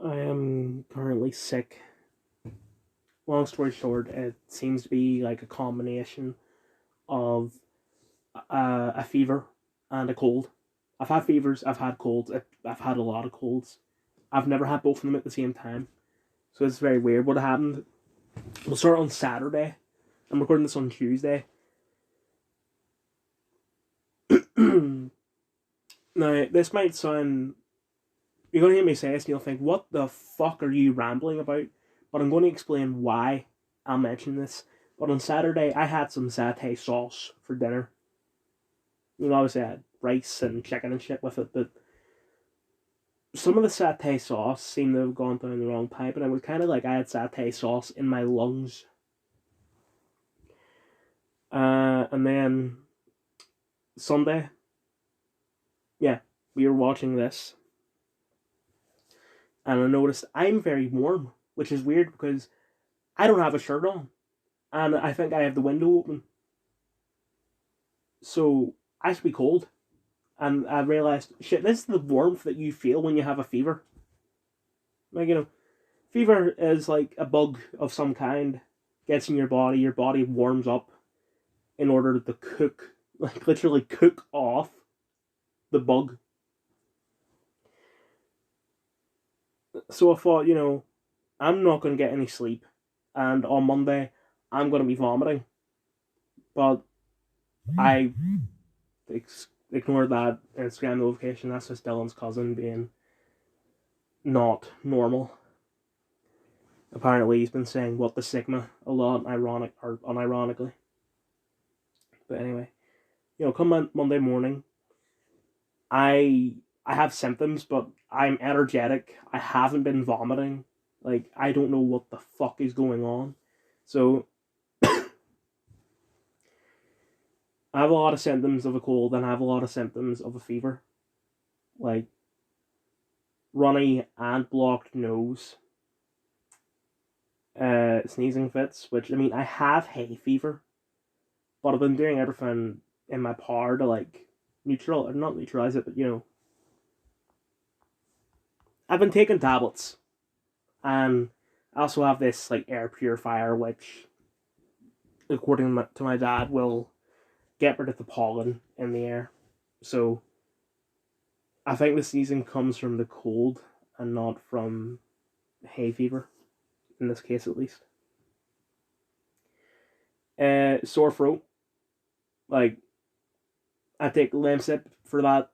I am currently sick. Long story short, it seems to be like a combination of a fever and a cold. I've had fevers, I've had colds, I've had a lot of colds. I've never had both of them at the same time. So it's very weird what happened. We'll start on Saturday. I'm recording this on Tuesday. Now, this might sound. You're going to hear me say this and you'll think, what the fuck are you rambling about? But I'm going to explain why I'll mention this. But on Saturday, I had some satay sauce for dinner. Obviously I had rice and chicken and shit with it, but some of the satay sauce seemed to have gone down the wrong pipe, and it was kind of like I had satay sauce in my lungs. And then Sunday, yeah, we were watching this, and I noticed I'm very warm, which is weird because I don't have a shirt on, and I think I have the window open, so I should be cold. And I realized, shit, this is the warmth that you feel when you have a fever. Fever is like a bug of some kind, gets in your body warms up in order to cook, like literally cook off the bug. So I thought, I'm not going to get any sleep, and on Monday, I'm going to be vomiting. But I ignored that Instagram notification. That's just Dylan's cousin being not normal. Apparently, he's been saying "what the Sigma" a lot, ironic or unironically. But anyway, come Monday morning, I I have symptoms, but I'm energetic. I haven't been vomiting. Like, I don't know what the fuck is going on. So I have a lot of symptoms of a cold, and I have a lot of symptoms of a fever. Like runny and blocked nose, sneezing fits, which, I mean, I have hay fever, but I've been doing everything in my power to, like, not neutralize it, but, I've been taking tablets, and I also have this, like, air purifier, which, according to my dad, will get rid of the pollen in the air. So I think the sneezing comes from the cold and not from hay fever, in this case at least. Sore throat. Like, I take Lemsip for that.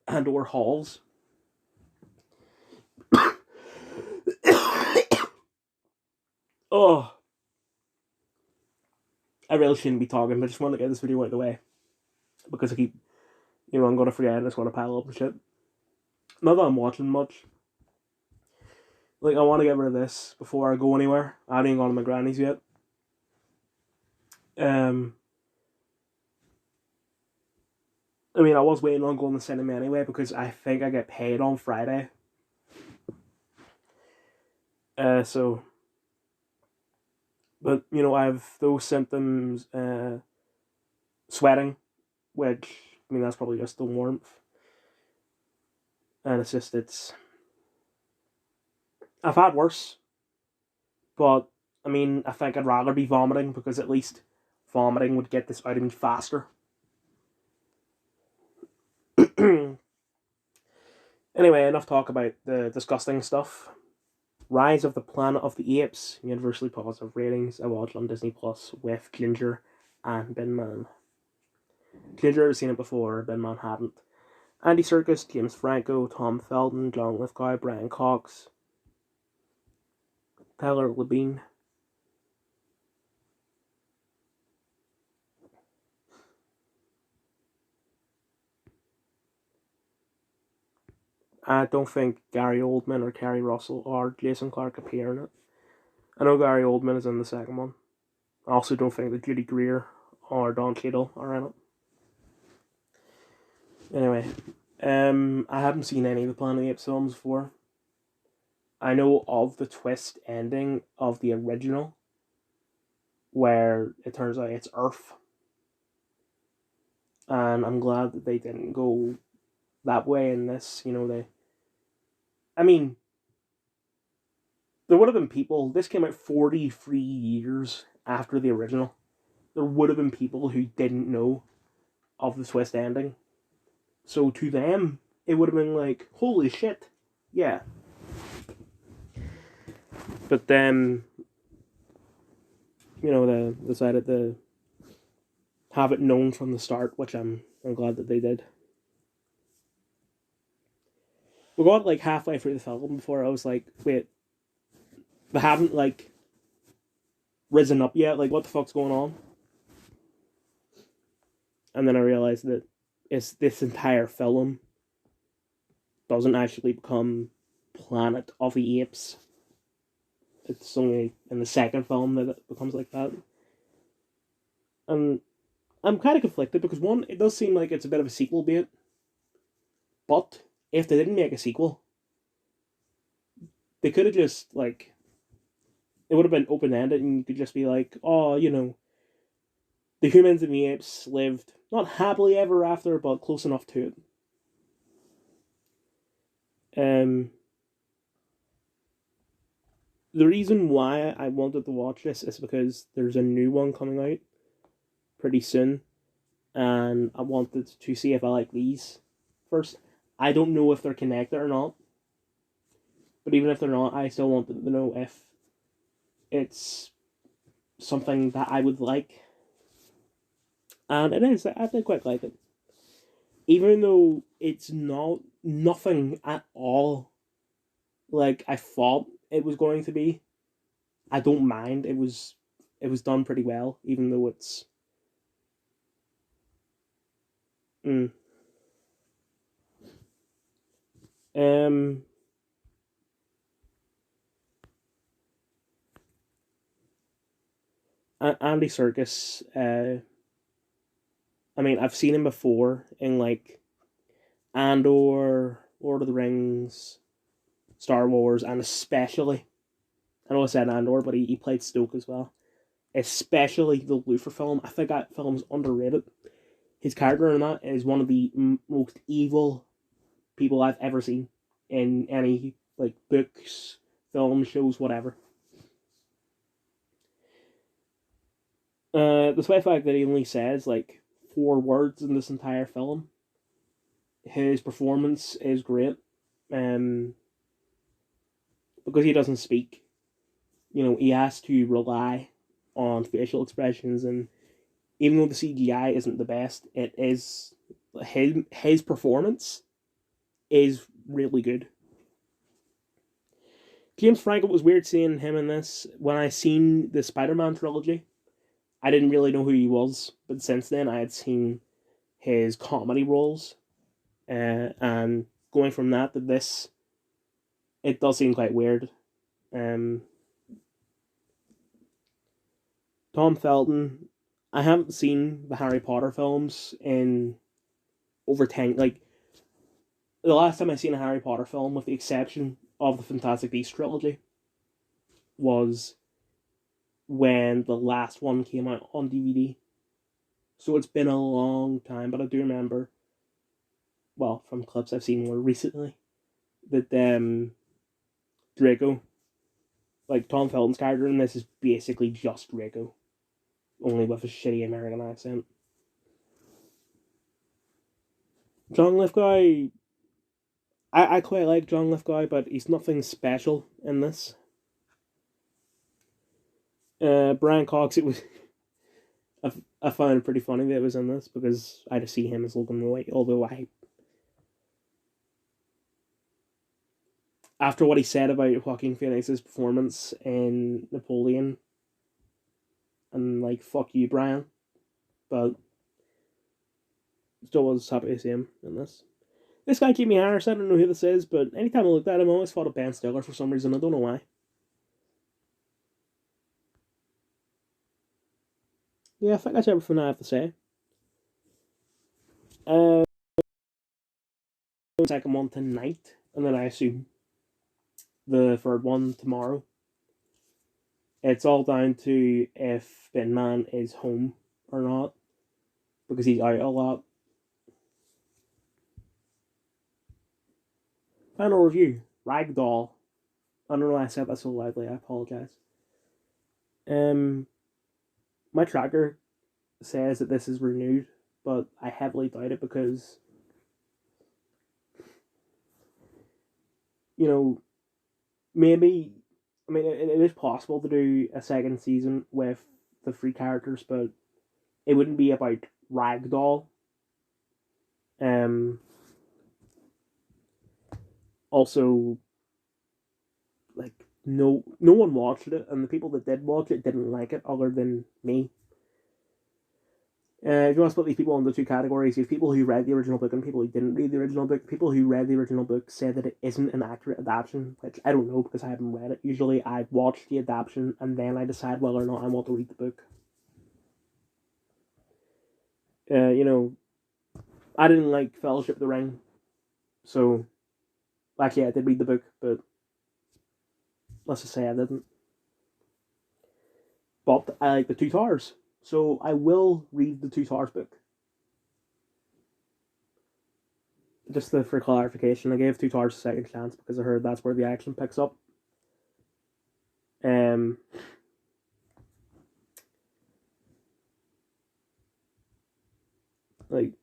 And or Halls. Oh, I really shouldn't be talking, but I just want to get this video out of the way. Because I keep, I'm going to forget and I just want to pile up and shit. Not that I'm watching much. Like, I want to get rid of this before I go anywhere. I haven't even gone to my granny's yet. I mean, I was waiting on going to cinema anyway because I think I get paid on Friday. So, but I have those symptoms, sweating, which, I mean, that's probably just the warmth, and I've had worse, but I mean, I think I'd rather be vomiting because at least vomiting would get this out of me faster. Anyway, enough talk about the disgusting stuff. Rise of the Planet of the Apes, universally positive ratings. I watched on Disney Plus with Ginger and Bin Man. Ginger had seen it before, Bin Man hadn't. Andy Serkis, James Franco, Tom Felton, John Lithgow, Brian Cox, Tyler Labine. I don't think Gary Oldman or Kerry Russell or Jason Clarke appear in it. I know Gary Oldman is in the second one. I also don't think that Judy Greer or Don Cheadle are in it. Anyway, I haven't seen any of the Planet of the Apes films before. I know of the twist ending of the original, where it turns out it's Earth. And I'm glad that they didn't go that way in this. I mean, there would have been people. This came out 43 years after the original. There would have been people who didn't know of the twist ending. So to them, it would have been like, holy shit, yeah. But then, they decided to have it known from the start, which I'm glad that they did. We got like halfway through the film before I was like, wait, they haven't like risen up yet. Like, what the fuck's going on? And then I realized that it's this entire film doesn't actually become Planet of the Apes. It's only in the second film that it becomes like that. And I'm kind of conflicted because one, it does seem like it's a bit of a sequel bait. But if they didn't make a sequel, they could have just like, it would have been open ended, and you could just be like, oh, the humans and the apes lived not happily ever after, but close enough to it. The reason why I wanted to watch this is because there's a new one coming out pretty soon, and I wanted to see if I like these first. I don't know if they're connected or not, but even if they're not, I still wanted to know if it's something that I would like. And it is. I did quite like it. Even though it's nothing at all like I thought it was going to be, I don't mind. It was done pretty well, even though it's Andy Serkis. I mean, I've seen him before in like Andor, Lord of the Rings, Star Wars, and especially, I know I said Andor, but he played Snoke as well. Especially the Luthor film. I think that film's underrated. His character in that is one of the most evil people I've ever seen in any like books, films, shows, whatever. Despite the fact that he only says like 4 words in this entire film, his performance is great. Because he doesn't speak, he has to rely on facial expressions, and even though the CGI isn't the best, it is his performance is really good. James Franco, was weird seeing him in this. When I seen the Spider-Man trilogy, I didn't really know who he was, but since then I had seen his comedy roles, and going from that to this, it does seem quite weird. Tom Felton, I haven't seen the Harry Potter films in over 10, like, the last time I seen a Harry Potter film, with the exception of the Fantastic Beasts trilogy, was when the last one came out on DVD. So it's been a long time, but I do remember, well, from clips I've seen more recently, that Draco, like Tom Felton's character in this, is basically just Draco, only with a shitty American accent. John Lithgow, I quite like John Lithgow, but he's nothing special in this. Brian Cox, it was I found it pretty funny that it was in this, because I just see him as Logan Roy, although after what he said about Joaquin Phoenix's performance in Napoleon, and like, fuck you, Brian, but still was happy to see him in this. This guy, Jamie Harris, I don't know who this is, but anytime I looked at him, I always thought of Ben Stiller for some reason. I don't know why. Yeah, I think that's everything I have to say. Second one tonight, and then I assume the third one tomorrow. It's all down to if Bin Man is home or not, because he's out a lot. Final review. Ragdoll. I don't know why I said that so loudly. I apologize. Um, my tracker says that this is renewed, but I heavily doubt it because, you know, maybe, I mean, it is possible to do a second season with the free characters, but it wouldn't be about Ragdoll. Um, Also, like, no one watched it, and the people that did watch it didn't like it, other than me. If you want to split these people into two categories, you have people who read the original book and people who didn't read the original book. People who read the original book said that it isn't an accurate adaptation, which I don't know because I haven't read it. Usually I watch the adaptation and then I decide whether or not I want to read the book. You know, I didn't like Fellowship of the Ring, so actually I did read the book, but let's just say I didn't. But I like the Two Towers, so I will read the Two Towers book. Just for clarification, I gave Two Towers a second chance because I heard that's where the action picks up. Um, like,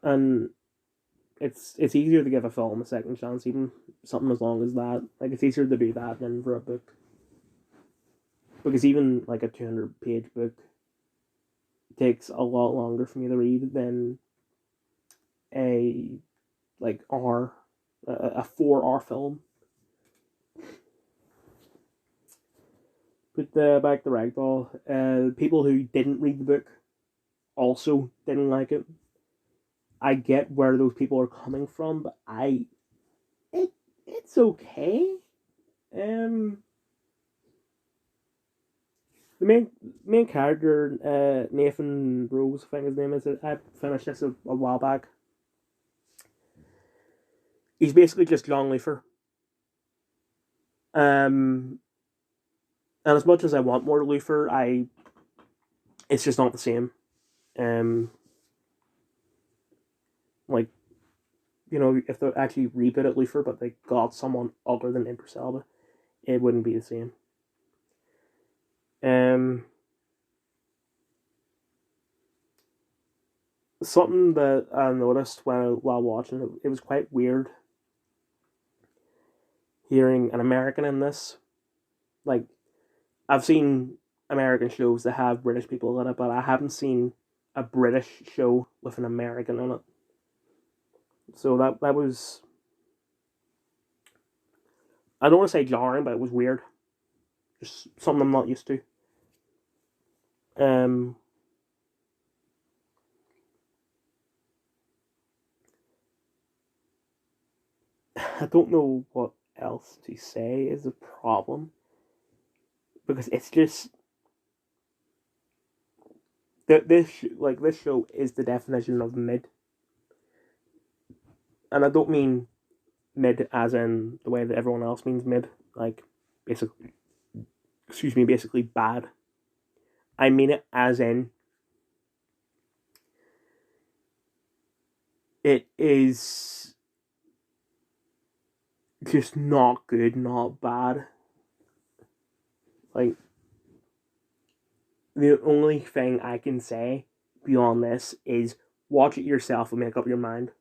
and it's easier to give a film a second chance, even something as long as that. Like, it's easier to do that than for a book, because even like a 200-page book takes a lot longer for me to read than a like hour, a 4-hour film. But back to Ragdoll, people who didn't read the book also didn't like it. I get where those people are coming from, but it's okay. Um, the main character, Nathan Rose, I think his name is. I finished this a while back. He's basically just John Luther. And as much as I want more Luther, it's just not the same. Um, like, you know, if they actually reboot it Luther, but they got someone other than Idris Elba, it wouldn't be the same. Something that I noticed while watching it, it was quite weird hearing an American in this. Like, I've seen American shows that have British people in it, but I haven't seen a British show with an American in it. So that was, I don't want to say jarring, but it was weird. Just something I'm not used to. Um, I don't know what else to say is a problem because it's just that this show is the definition of mid, and I don't mean mid as in the way that everyone else means mid, like basically, basically bad. I mean it as in it is just not good, not bad. Like, the only thing I can say beyond this is watch it yourself and make up your mind.